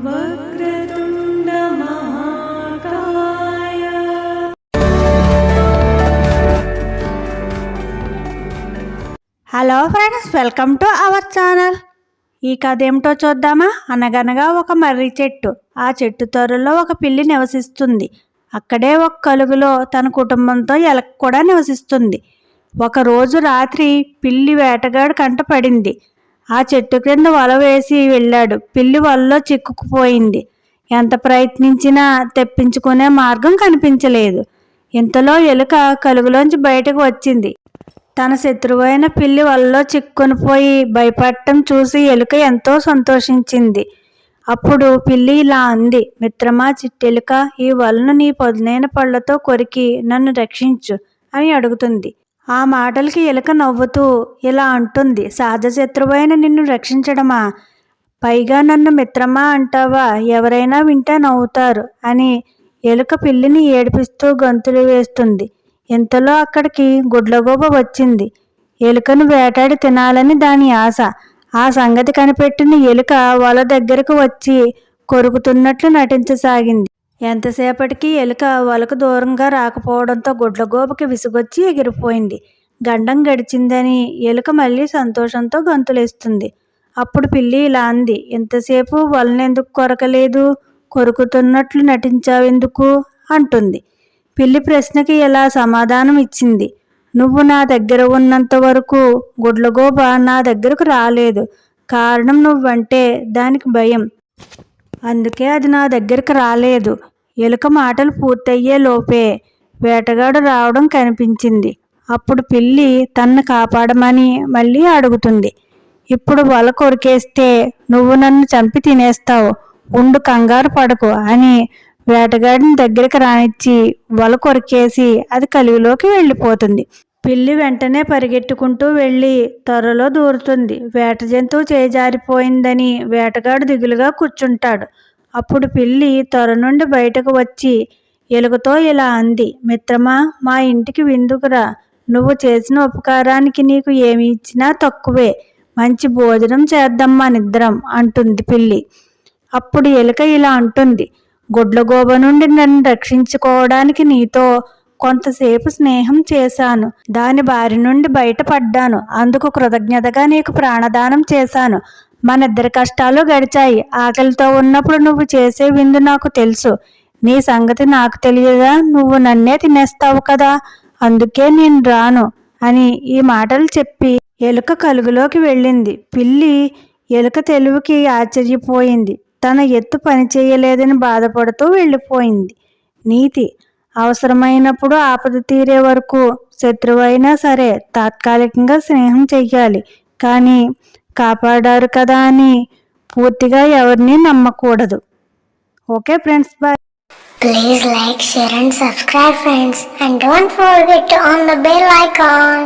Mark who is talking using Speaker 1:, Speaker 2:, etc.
Speaker 1: వక్రతుండ మహాకాయ.
Speaker 2: Hello friends, welcome to our channel. ఈ కథ ఏమిటో చూద్దామా. అనగనగా ఒక మర్రి చెట్టు. ఆ చెట్టు తొర్రలో ఒక పిల్లి నివసిస్తుంది. అక్కడే ఒక కలుగులో తన కుటుంబంతో ఎలక కూడా నివసిస్తుంది. ఒకరోజు రాత్రి పిల్లి వేటగాడు కంట పడింది. ఆ చెట్టు క్రింద వల వేసి వెళ్ళాడు. పిల్లి వలలో చిక్కుకుపోయింది. ఎంత ప్రయత్నించినా తెప్పించుకునే మార్గం కనిపించలేదు. ఇంతలో ఎలుక కలుగులోంచి బయటకు వచ్చింది. తన శత్రువైన పిల్లి వలలో చిక్కునిపోయి భయపడటం చూసి ఎలుక ఎంతో సంతోషించింది. అప్పుడు పిల్లి ఇలా అంది, మిత్రమా చిట్టెలుక, ఈ వలను నీ పదునైన పళ్ళతో కొరికి నన్ను రక్షించు అని అడుగుతుంది. ఆ మాటలకి ఎలుక నవ్వుతూ ఇలా అంటుంది, సహజ శత్రువైన నిన్ను రక్షించడమా, పైగా నన్ను మిత్రమా అంటావా, ఎవరైనా వింటే నవ్వుతారు అని ఎలుక పిల్లిని ఏడిపిస్తూ గంతులు వేస్తుంది. ఇంతలో అక్కడికి గుడ్లగూబ వచ్చింది. ఎలుకను వేటాడి తినాలని దాని ఆశ. ఆ సంగతి కనిపెట్టిన ఎలుక వల దగ్గరకు వచ్చి కొరుకుతున్నట్లు నటించసాగింది. ఎంతసేపటికి ఎలుక వలకు దూరంగా రాకపోవడంతో గుడ్లగూబకి విసుగొచ్చి ఎగిరిపోయింది. గండం గడిచిందని ఎలుక మళ్ళీ సంతోషంతో గంతులేస్తుంది. అప్పుడు పిల్లి ఇలా అంది, ఇంతసేపు వలనెందుకు కొరకలేదు, కొరుకుతున్నట్లు నటించావెందుకు అంటుంది. పిల్లి ప్రశ్నకి ఇలా సమాధానం ఇచ్చింది, నువ్వు నా దగ్గర ఉన్నంత వరకు గుడ్లగూబ నా దగ్గరకు రాలేదు. కారణం నువ్వంటే దానికి భయం, అందుకే అది నా దగ్గరకు రాలేదు. ఎలుక మాటలు పూర్తయ్యే లోపే వేటగాడు రావడం కనిపించింది. అప్పుడు పిల్లి తన్ను కాపాడమని మళ్ళీ అడుగుతుంది. ఇప్పుడు వల కొరికేస్తే నువ్వు నన్ను చంపి తినేస్తావు, ఉండు కంగారు పడకు అని వేటగాడిని దగ్గరికి రానిచ్చి వల కొరికేసి అది కలుగులోకి వెళ్ళిపోతుంది. పిల్లి వెంటనే పరిగెట్టుకుంటూ వెళ్ళి త్వరలో దూరుతుంది. వేట జంతువు చేజారిపోయిందని వేటగాడు దిగులుగా కూర్చుంటాడు. అప్పుడు పిల్లి త్వర నుండి బయటకు వచ్చి ఎలుకతో ఇలా అంది, మిత్రమా మా ఇంటికి విందుకురా, నువ్వు చేసిన ఉపకారానికి నీకు ఏమి ఇచ్చినా తక్కువే, మంచి భోజనం చేద్దామా నిద్రం అంటుంది పిల్లి. అప్పుడు ఎలుక ఇలా అంటుంది, గుడ్లగూబ నుండి నన్ను రక్షించుకోవడానికి నీతో కొంతసేపు స్నేహం చేశాను, దాని బారి నుండి బయటపడ్డాను, అందుకు కృతజ్ఞతగా నీకు ప్రాణదానం చేశాను. మనిద్దరి కష్టాలు గడిచాయి. ఆకలితో ఉన్నప్పుడు నువ్వు చేసే విందు నాకు తెలుసు, నీ సంగతి నాకు తెలియదా, నువ్వు నన్నే తినేస్తావు కదా, అందుకే నేను రాను అని ఈ మాటలు చెప్పి ఎలుక కలుగులోకి వెళ్ళింది. పిల్లి ఎలుక తెలివికి ఆశ్చర్యపోయింది. తన ఎత్తు పనిచేయలేదని బాధపడుతూ వెళ్ళిపోయింది. నీతి, అవసరమైనప్పుడు ఆపద తీరే వరకు శత్రువైనా సరే తాత్కాలికంగా స్నేహం చెయ్యాలి, కానీ కాపాడారు కదా అని పూర్తిగా ఎవరిని నమ్మకూడదు. Okay friends, bye.
Speaker 3: Please like, share and subscribe friends, and don't forget to on the bell icon.